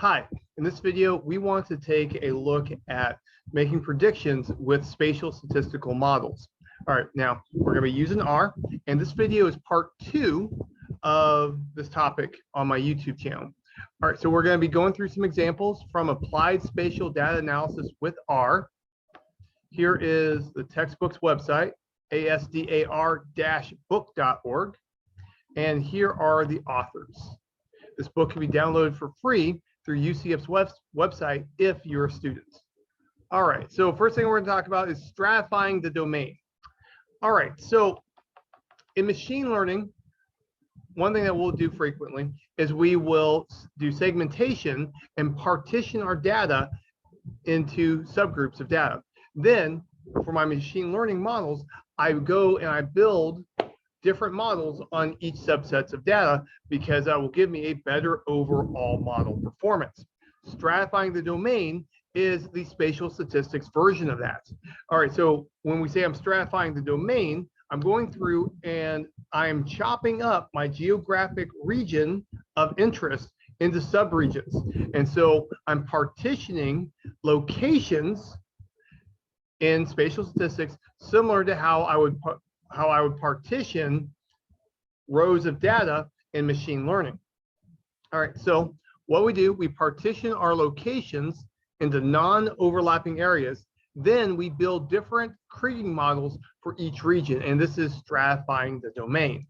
Hi, in this video, we want to take a look at making predictions with spatial statistical models. All right, now we're going to be using R, and this video is part 2 of this topic on my YouTube channel. All right, so we're going to be going through some examples from applied spatial data analysis with R. Here is the textbook's website, asdar-book.org, and here are the authors. This book can be downloaded for free through UCF's website if you're a student. All right, so first thing we're going to talk about is stratifying the domain. All right, so in machine learning, one thing that we'll do frequently is we will do segmentation and partition our data into subgroups of data. Then for my machine learning models, I go and I build different models on each subsets of data because that will give me a better overall model performance. Stratifying the domain is the spatial statistics version of that. All right, so when we say I'm stratifying the domain, I'm going through and I'm chopping up my geographic region of interest into subregions. And so I'm partitioning locations in spatial statistics similar to how I would partition rows of data in machine learning. All right, so what we do, we partition our locations into non-overlapping areas. Then we build different Kriging models for each region, and this is stratifying the domain.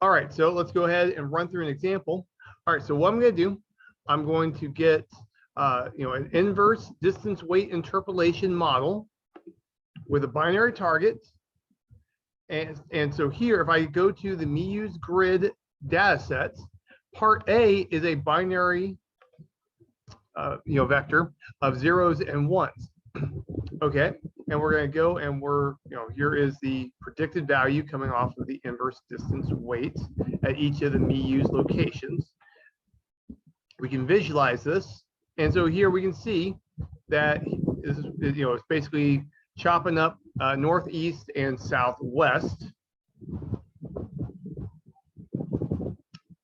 All right, so let's go ahead and run through an example. All right, so what I'm going to do, I'm going to get an inverse distance weight interpolation model with a binary target. And so here, if I go to the MeUse grid data sets, part A is a binary vector of zeros and ones. Okay, and we're going to go and here is the predicted value coming off of the inverse distance weight at each of the MeUse locations. We can visualize this. And so here we can see that this is, it's basically chopping up northeast and southwest.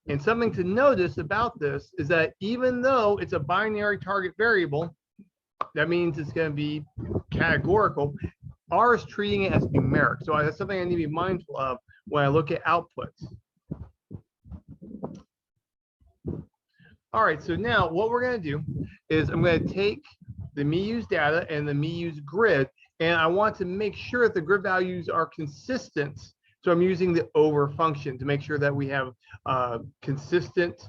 And something to notice about this is that even though it's a binary target variable, that means it's going to be categorical. R is treating it as numeric. So that's something I need to be mindful of when I look at outputs. All right, so now what we're going to do is I'm going to take the MeUse data and the MeUse grid, and I want to make sure that the grid values are consistent. So I'm using the over function to make sure that we have consistent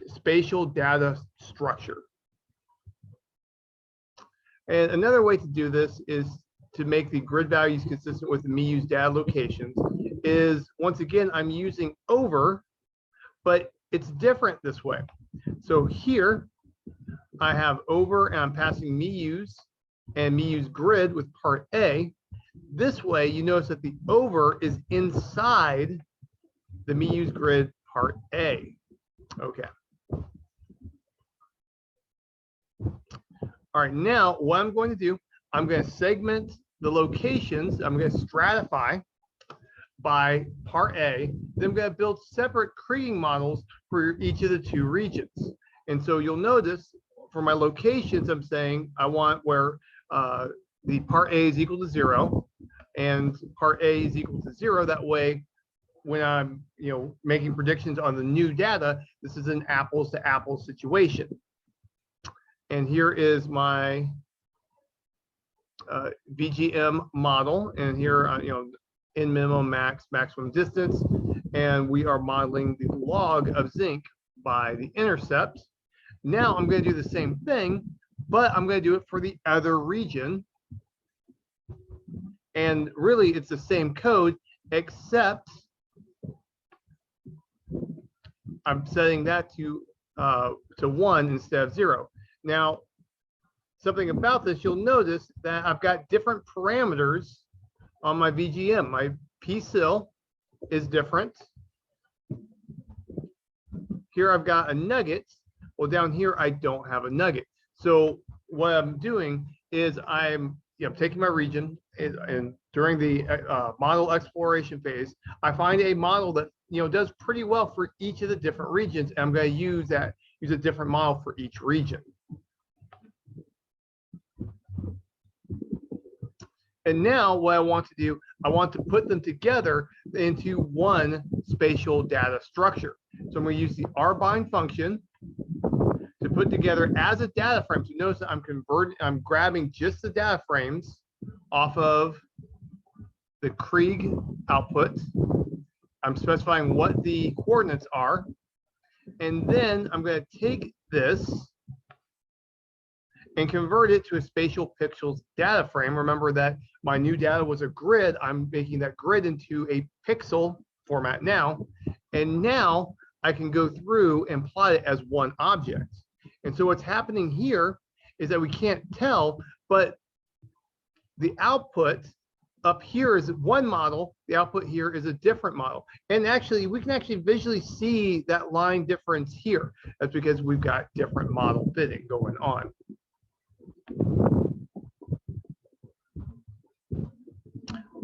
spatial data structure. And another way to do this is to make the grid values consistent with the MeUse data locations is, once again, I'm using over, but it's different this way. So here I have over and I'm passing MeUse and MeUse grid with part A. This way, you notice that the over is inside the MeUse grid part A. Okay. All right, now what I'm going to do, I'm going to segment the locations. I'm going to stratify by part A. Then I'm going to build separate Kriging models for each of the two regions. And so you'll notice for my locations, I'm saying I want where the part A is equal to 0 and part A is equal to 0. That way, when I'm making predictions on the new data, this is an apples to apples situation. And here is my VGM model, and here in minimum, max, maximum distance, and we are modeling the log of zinc by the intercept. Now I'm going to do the same thing, but I'm going to do it for the other region. And really, it's the same code, except I'm setting that to 1 instead of 0. Now, something about this, you'll notice that I've got different parameters on my VGM. My PSIL is different. Here I've got a nugget. Well, down here, I don't have a nugget. So what I'm doing is I'm taking my region, and during the model exploration phase, I find a model that does pretty well for each of the different regions, and I'm going to use that use a different model for each region. And now what I want to do, I want to put them together into one spatial data structure. So I'm going to use the rbind function to put together as a data frame. So notice that I'm grabbing just the data frames off of the Krieg output. I'm specifying what the coordinates are. And then I'm going to take this and convert it to a spatial pixels data frame. Remember that my new data was a grid. I'm making that grid into a pixel format now. And now I can go through and plot it as one object. And so what's happening here is that we can't tell, but the output up here is one model, the output here is a different model. And actually, we can actually visually see that line difference here. That's because we've got different model fitting going on.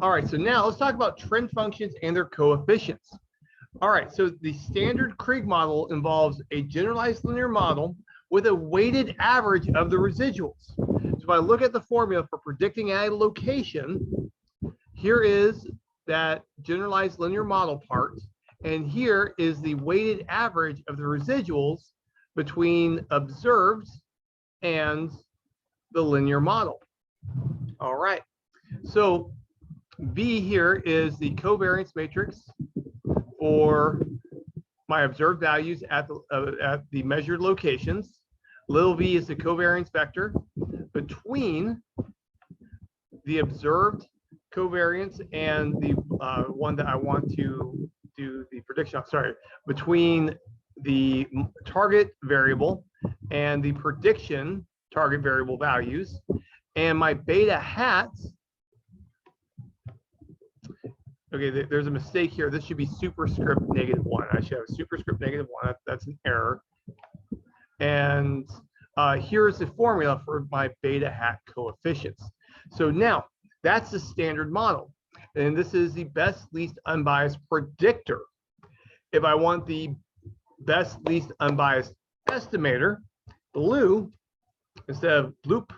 All right, so now let's talk about trend functions and their coefficients. All right, so the standard Krieg model involves a generalized linear model with a weighted average of the residuals. So if I look at the formula for predicting a location, here is that generalized linear model part, and here is the weighted average of the residuals between observed and the linear model. All right, so V here is the covariance matrix for my observed values at the measured locations. Little v is the covariance vector between the observed covariance and the one that I want to do the prediction of, sorry, between the target variable and the prediction target variable values. And my beta hats, okay, there's a mistake here. This should be superscript -1. I should have a superscript -1. That's an error. And here's the formula for my beta hat coefficients. So now that's the standard model. And this is the best least unbiased predictor. If I want the best least unbiased estimator, blue instead of bloop,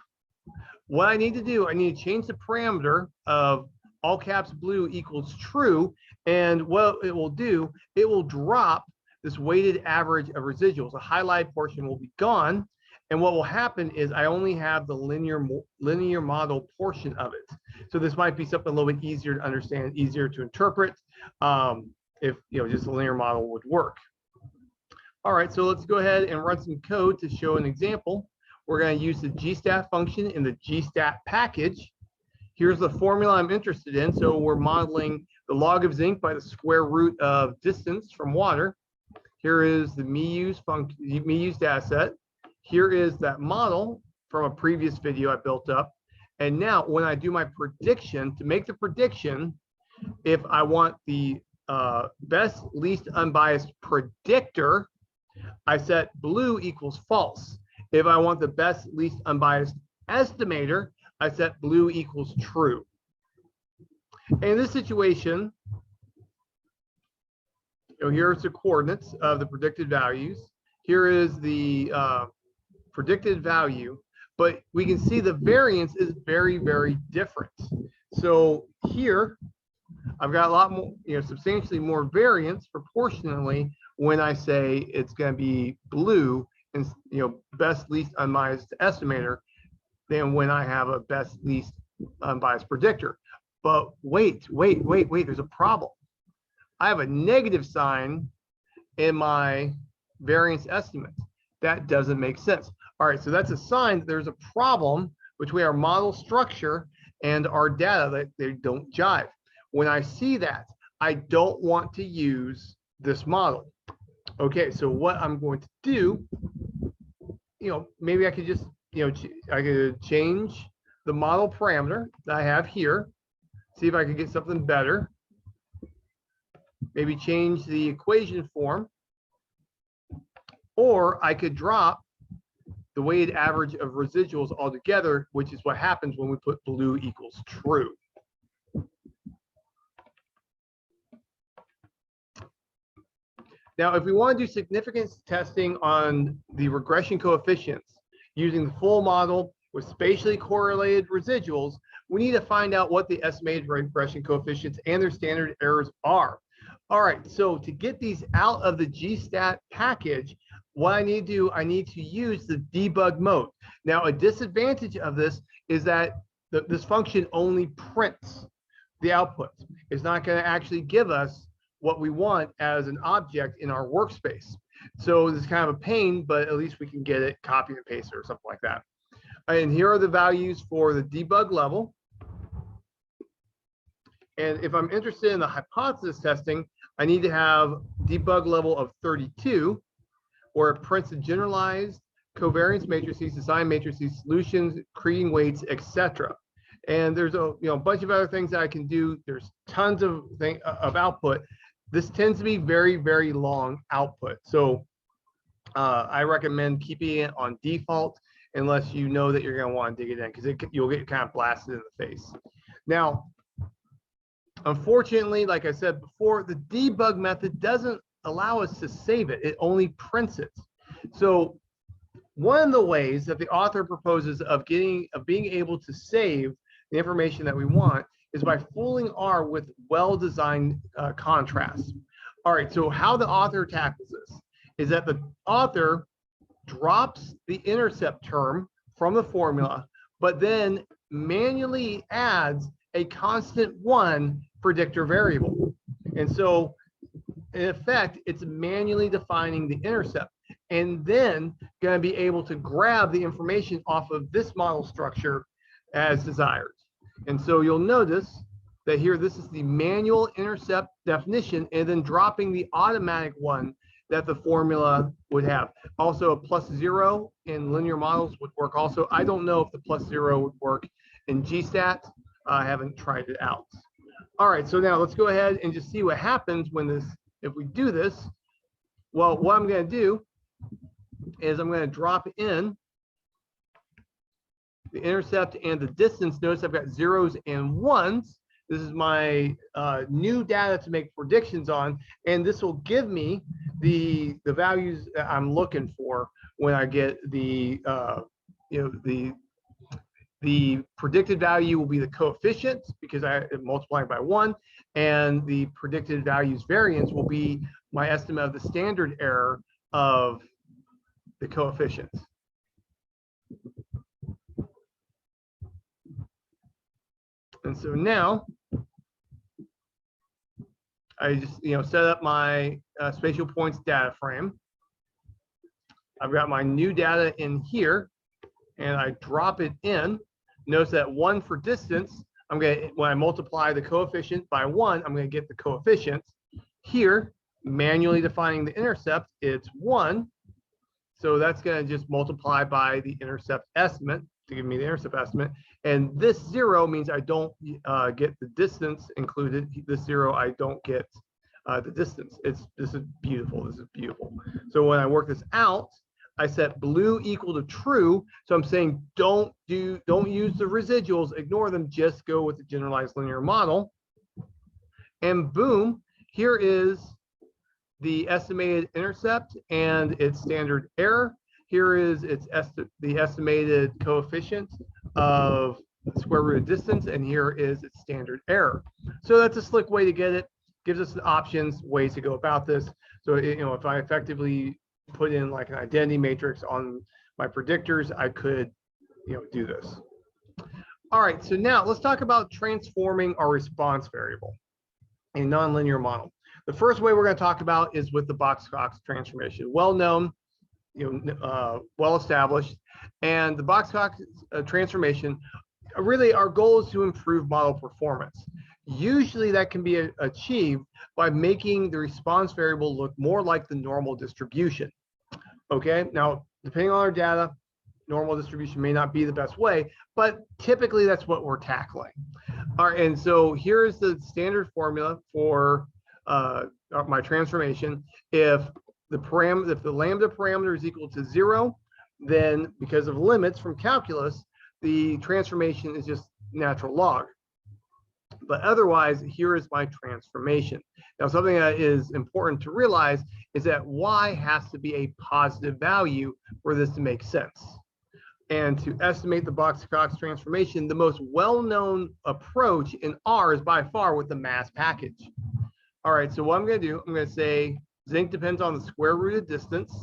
what I need to do, I need to change the parameter of all caps blue equals true. And what it will do, it will drop this weighted average of residuals. The highlight portion will be gone. And what will happen is I only have the linear model portion of it. So this might be something a little bit easier to understand, easier to interpret, if just a linear model would work. All right, so let's go ahead and run some code to show an example. We're going to use the gstat function in the gstat package. Here's the formula I'm interested in. So we're modeling the log of zinc by the square root of distance from water. Here is the MeUse function, MeUse data set. Here is that model from a previous video I built up. And now when I do my prediction, to make the prediction, if I want the best least unbiased predictor, I set blue equals false. If I want the best least unbiased estimator, I set blue equals true. In this situation, here's the coordinates of the predicted values. Here is the predicted value, but we can see the variance is very, very different. So here, I've got a lot more, substantially more variance proportionally when I say it's going to be blue and best least unbiased estimator than when I have a best least unbiased predictor. But wait, there's a problem. I have a negative sign in my variance estimate. That doesn't make sense. All right, so that's a sign that there's a problem between our model structure and our data, that they don't jive. When I see that, I don't want to use this model. Okay, so what I'm going to do, maybe I could just, I could change the model parameter that I have here, see if I can get something better. Maybe change the equation form, or I could drop the weighted average of residuals altogether, which is what happens when we put blue equals true. Now, if we want to do significance testing on the regression coefficients using the full model with spatially correlated residuals, we need to find out what the estimated regression coefficients and their standard errors are. All right, so to get these out of the GStat package, what I need to do, I need to use the debug mode. Now, a disadvantage of this is that this function only prints the output. It's not going to actually give us what we want as an object in our workspace. So this is kind of a pain, but at least we can get it copy and paste or something like that. And here are the values for the debug level. And if I'm interested in the hypothesis testing, I need to have debug level of 32, where it prints the generalized covariance matrices, design matrices, solutions, creating weights, etc. And there's a bunch of other things that I can do. There's tons of output. This tends to be very, very long output. So I recommend keeping it on default unless you know that you're going to want to dig it in, because you'll get kind of blasted in the face. Now, unfortunately, like I said before, the debug method doesn't allow us to save it. It only prints it. So one of the ways that the author proposes of being able to save the information that we want is by fooling R with well-designed contrast. All right, so how the author tackles this is that the author drops the intercept term from the formula, but then manually adds a constant 1 predictor variable. And so in effect, it's manually defining the intercept and then going to be able to grab the information off of this model structure as desired. And so you'll notice that here, this is the manual intercept definition, and then dropping the automatic one that the formula would have. Also, a +0 in linear models would work also. I don't know if the +0 would work in GStat. I haven't tried it out. All right, so now let's go ahead and just see what happens when if we do this. Well, what I'm going to do is I'm going to drop in the intercept and the distance. Notice I've got 0s and 1s. This is my new data to make predictions on, and this will give me the values that I'm looking for when I get the predicted value will be the coefficient because I multiply by 1, and the predicted values variance will be my estimate of the standard error of the coefficients. And so now I just set up my spatial points data frame. I've got my new data in here, and I drop it in. Notice that 1 for distance. When I multiply the coefficient by 1, I'm going to get the coefficient. Here, manually defining the intercept, it's 1. So that's going to just multiply by the intercept estimate to give me the intercept estimate. And this 0 means I don't get the distance included. This 0, I don't get the distance. This is beautiful. This is beautiful. So when I work this out, I set blue equal to true. So I'm saying don't use the residuals, ignore them, just go with the generalized linear model. And boom, here is the estimated intercept and its standard error. Here is the estimated coefficient of the square root of distance, and here is its standard error. So that's a slick way to get it. Gives us options, ways to go about this. So if I effectively put in like an identity matrix on my predictors, I could do this. All right, so now let's talk about transforming our response variable in a nonlinear model. The first way we're going to talk about is with the Boxcox transformation. Well known, well established, and the Boxcox transformation, really our goal is to improve model performance. Usually that can be achieved by making the response variable look more like the normal distribution. Okay, now depending on our data, normal distribution may not be the best way, but typically that's what we're tackling. All right, and so here's the standard formula for my transformation. If the lambda parameter is equal to 0, then because of limits from calculus, the transformation is just natural log. But otherwise, here is my transformation. Now, something that is important to realize is that y has to be a positive value for this to make sense. And to estimate the Boxcox transformation, the most well-known approach in R is by far with the mass package. All right, so what I'm going to do, I'm going to say zinc depends on the square root of distance.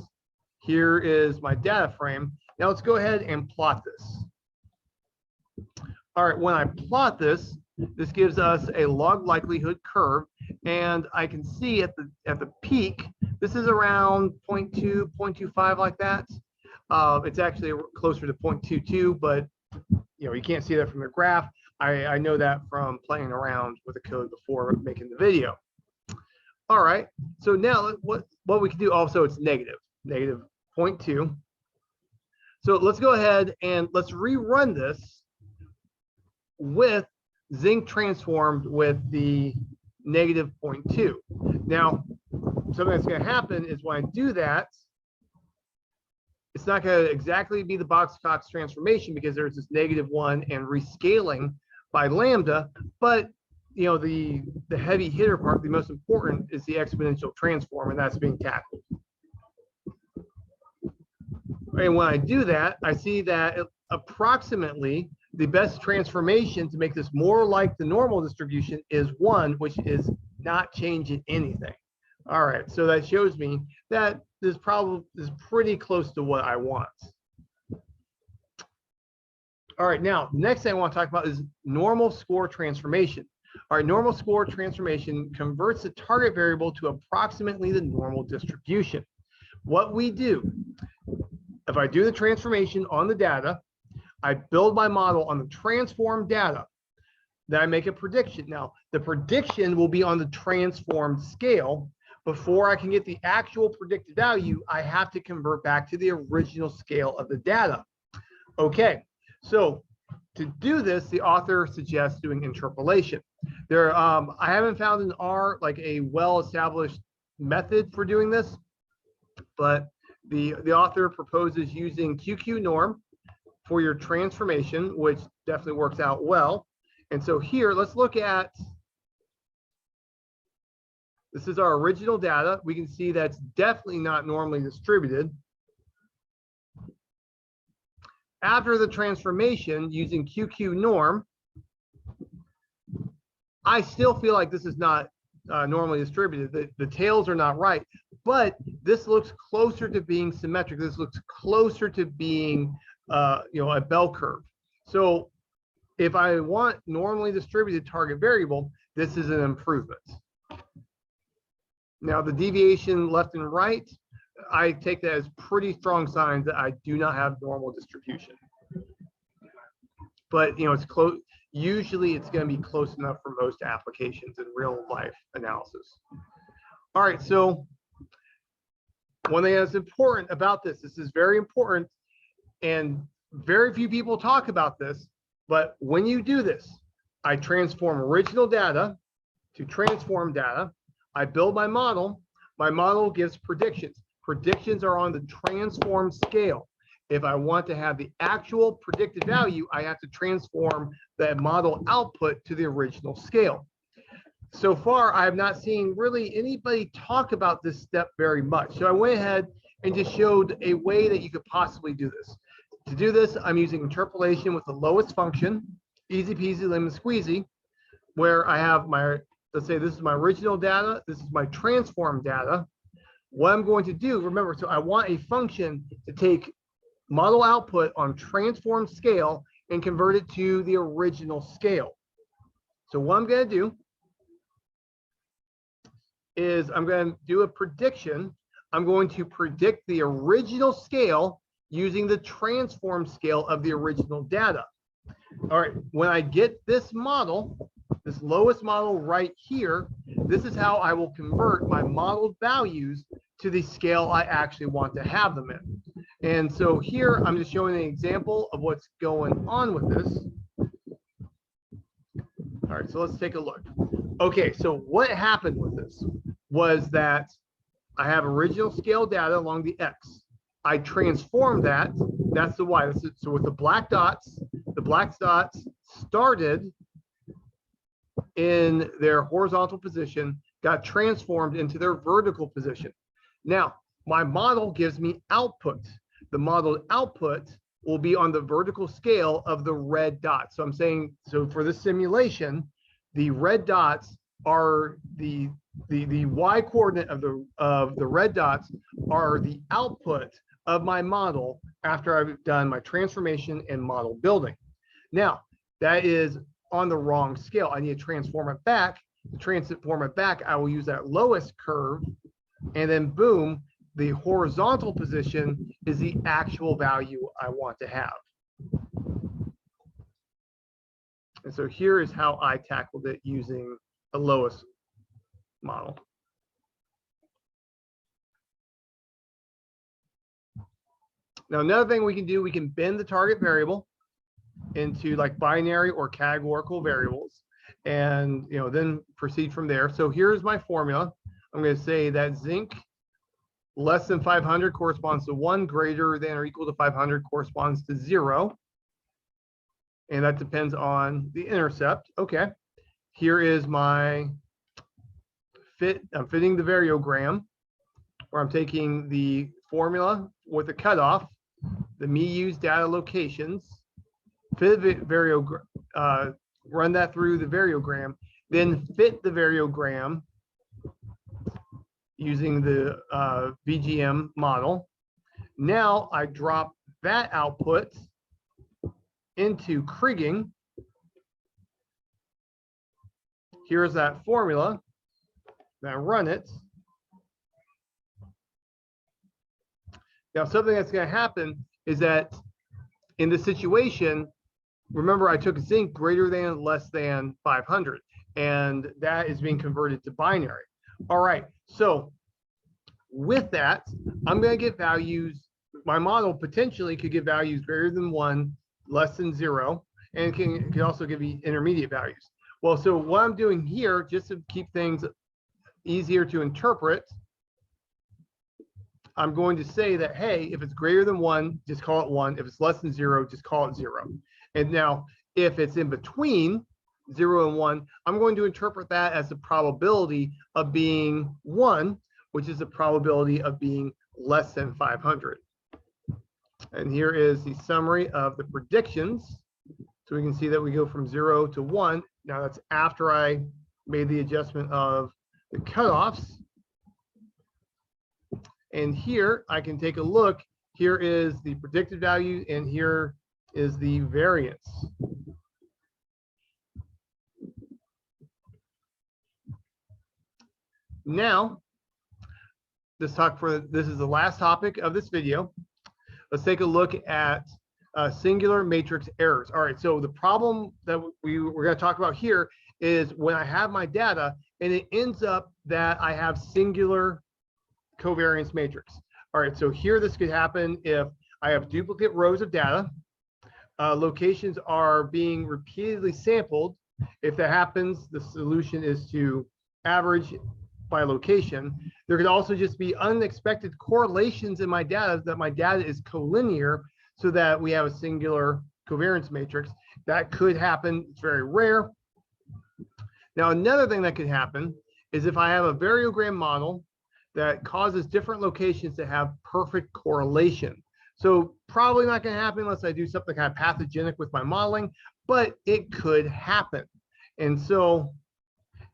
Here is my data frame. Now let's go ahead and plot this. All right, when I plot this, this gives us a log likelihood curve, and I can see at the peak, this is around 0.2, 0.25 like that. It's actually closer to 0.22, but you can't see that from the graph. I know that from playing around with the code before making the video. All right, so now what we can do also, it's negative 0.2. So let's go ahead and let's rerun this with zinc transformed with the negative 0.2. Now, something that's going to happen is when I do that, it's not going to exactly be the Boxcox transformation because there's this -1 and rescaling by lambda, but the heavy hitter part, the most important, is the exponential transform, and that's being tackled. And when I do that, I see that approximately the best transformation to make this more like the normal distribution is 1, which is not changing anything. All right, so that shows me that this problem is pretty close to what I want. All right, now, next thing I want to talk about is normal score transformation. All right, normal score transformation converts the target variable to approximately the normal distribution. What we do, if I do the transformation on the data, I build my model on the transformed data, then I make a prediction. Now, the prediction will be on the transformed scale. Before I can get the actual predicted value, I have to convert back to the original scale of the data. Okay, so to do this, the author suggests doing interpolation. I haven't found in R like a well-established method for doing this, but the author proposes using QQ norm for your transformation, which definitely works out well. And so here, let's look at, this is our original data. We can see that's definitely not normally distributed. After the transformation using QQ norm, I still feel like this is not normally distributed. The tails are not right, but this looks closer to being symmetric. This looks closer to being a bell curve. So if I want normally distributed target variable, this is an improvement. Now the deviation left and right, I take that as pretty strong signs that I do not have normal distribution. But it's close. Usually it's going to be close enough for most applications in real life analysis. All right, so one thing that's important about this is very important, and very few people talk about this, but when you do this, I transform original data to transform data. I build my model. My model gives predictions. Predictions are on the transform scale. If I want to have the actual predicted value, I have to transform that model output to the original scale. So far, I have not seen really anybody talk about this step very much. So I went ahead and just showed a way that you could possibly do this. To do this, I'm using interpolation with the lowest function, easy peasy lemon squeezy, where I have my, let's say this is my original data, this is my transform data. What I'm going to do, remember, so I want a function to take model output on transform scale and convert it to the original scale. So what I'm going to do is I'm going to do a prediction. I'm going to predict the original scale using the transform scale of the original data. All right, when I get this model, this lowest model right here, this is how I will convert my modeled values to the scale I actually want to have them in. And so here I'm just showing an example of what's going on with this. All right, so let's take a look. Okay, so what happened with this was that I have original scale data along the X. I transformed that, that's the Y. So with the black dots started in their horizontal position got transformed into their vertical position. Now, my model gives me output. The modeled output will be on the vertical scale of the red dots. So I'm saying, so for this simulation, the red dots are the y coordinate of the red dots are the output of my model after I've done my transformation and model building. Now, that is on the wrong scale. I need to transform it back. To transform it back, I will use that lowest curve, and then boom, the horizontal position is the actual value I want to have. And so here is how I tackled it using the lowest model. Now, another thing we can do, we can bend the target variable into like binary or categorical variables, and then proceed from there. So here's my formula. I'm going to say that zinc less than 500 corresponds to 1, greater than or equal to 500 corresponds to 0. And that depends on the intercept. Okay. Here is my fit. I'm fitting the variogram, where I'm taking the formula with the cutoff, the me-use data locations, fit the variogram, run that through the variogram, then fit the variogram using the VGM model. Now I drop that output into Kriging. Here's that formula. Now run it. Now something that's going to happen is that in this situation, remember I took zinc greater than, less than 500, and that is being converted to binary. All right, so with that, I'm going to get values. My model potentially could give values greater than 1, less than 0, and it can also give me intermediate values. Well, so what I'm doing here, just to keep things easier to interpret, I'm going to say that, hey, if it's greater than 1, just call it 1. If it's less than 0, just call it 0. And now, if it's in between 0 and 1, I'm going to interpret that as the probability of being 1, which is the probability of being less than 500. And here is the summary of the predictions. So we can see that we go from 0 to 1. Now that's after I made the adjustment of the cutoffs. And here I can take a look. Here is the predicted value, and here is the variance. Now, this is the last topic of this video. Let's take a look at singular matrix errors. All right, so the problem that we're going to talk about here is when I have my data and it ends up that I have singular covariance matrix. All right, so here this could happen if I have duplicate rows of data. Locations are being repeatedly sampled. If that happens, the solution is to average by location. There could also just be unexpected correlations in my data, that my data is collinear, so that we have a singular covariance matrix. That could happen. It's very rare. Now, another thing that could happen is if I have a variogram model that causes different locations to have perfect correlation. So probably not going to happen unless I do something kind of pathogenic with my modeling, but it could happen. And so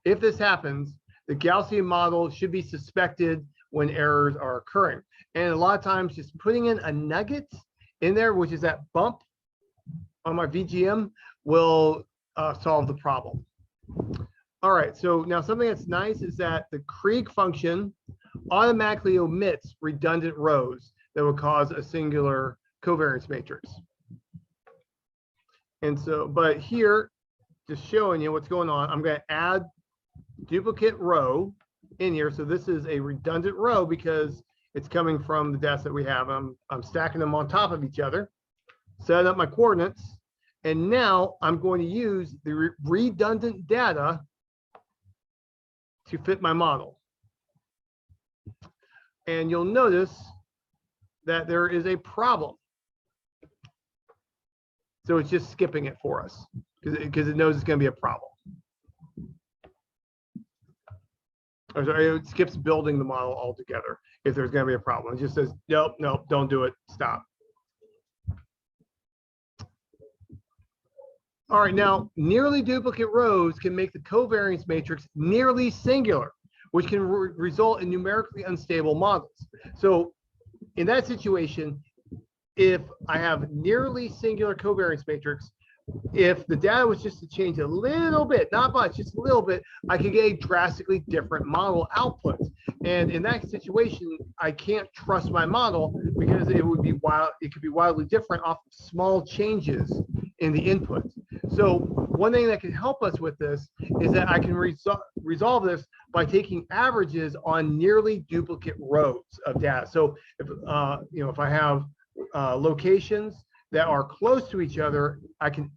if this happens, the Gaussian model should be suspected when errors are occurring. And a lot of times just putting in a nugget in there, which is that bump on my VGM, will solve the problem. All right, so now something that's nice is that the Krieg function automatically omits redundant rows that would cause a singular covariance matrix. And so, but here, just showing you what's going on, I'm going to add duplicate row in here. So this is a redundant row because it's coming from the data that we have. I'm stacking them on top of each other, set up my coordinates, and now I'm going to use the redundant data to fit my model. And you'll notice that there is a problem. So it's just skipping it for us because it knows it's going to be a problem. or sorry, it skips building the model altogether if there's going to be a problem. It just says, nope, nope, don't do it, stop. All right, now nearly duplicate rows can make the covariance matrix nearly singular, which can result in numerically unstable models. So in that situation, if I have nearly singular covariance matrix, if the data was just to change a little bit, not much, just a little bit, I could get a drastically different model output. And in that situation, I can't trust my model because it would be it could be wildly different off of small changes in the input. So one thing that can help us with this is that I can resolve this by taking averages on nearly duplicate rows of data. So if if I have locations that are close to each other, I can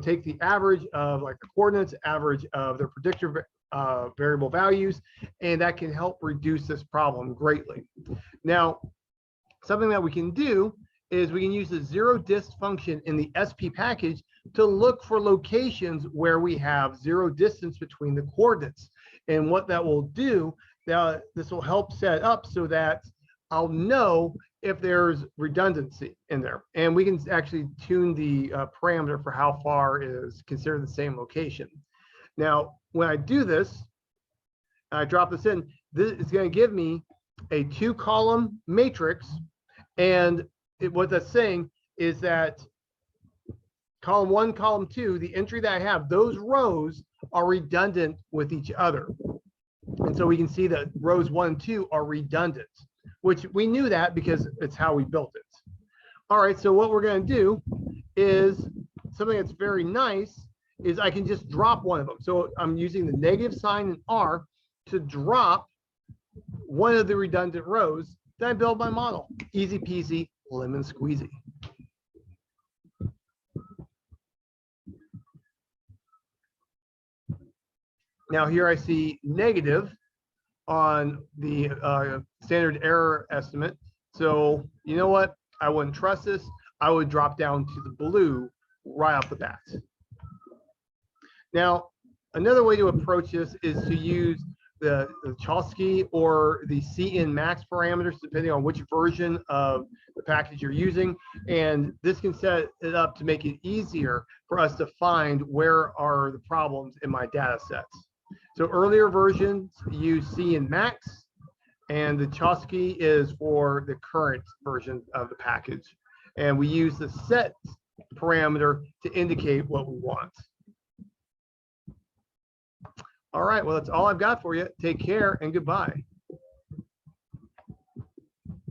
take the average of like the coordinates, average of their predictor variable values, and that can help reduce this problem greatly. Now, something that we can do is we can use the zero dist function in the SP package to look for locations where we have zero distance between the coordinates. And what that will do, this will help set up so that I'll know if there's redundancy in there. And we can actually tune the parameter for how far is considered the same location. Now, when I do this, I drop this in, this is going to give me a 2-column matrix. And what that's saying is that column 1, column 2, the entry that I have, those rows are redundant with each other. And so we can see that rows 1 and 2 are redundant, which we knew that because it's how we built it. All right, so what we're going to do is something that's very nice is I can just drop one of them. So I'm using the negative sign in R to drop one of the redundant rows. Then I build my model. Easy peasy, lemon squeezy. Now here I see negative on the standard error estimate. So you know what? I wouldn't trust this. I would drop down to the blue right off the bat. Now, another way to approach this is to use the Chomsky or the CN max parameters, depending on which version of the package you're using. And this can set it up to make it easier for us to find where are the problems in my data sets. So earlier versions use CN max, and the Chomsky is for the current version of the package. And we use the set parameter to indicate what we want. All right, well, that's all I've got for you. Take care and goodbye.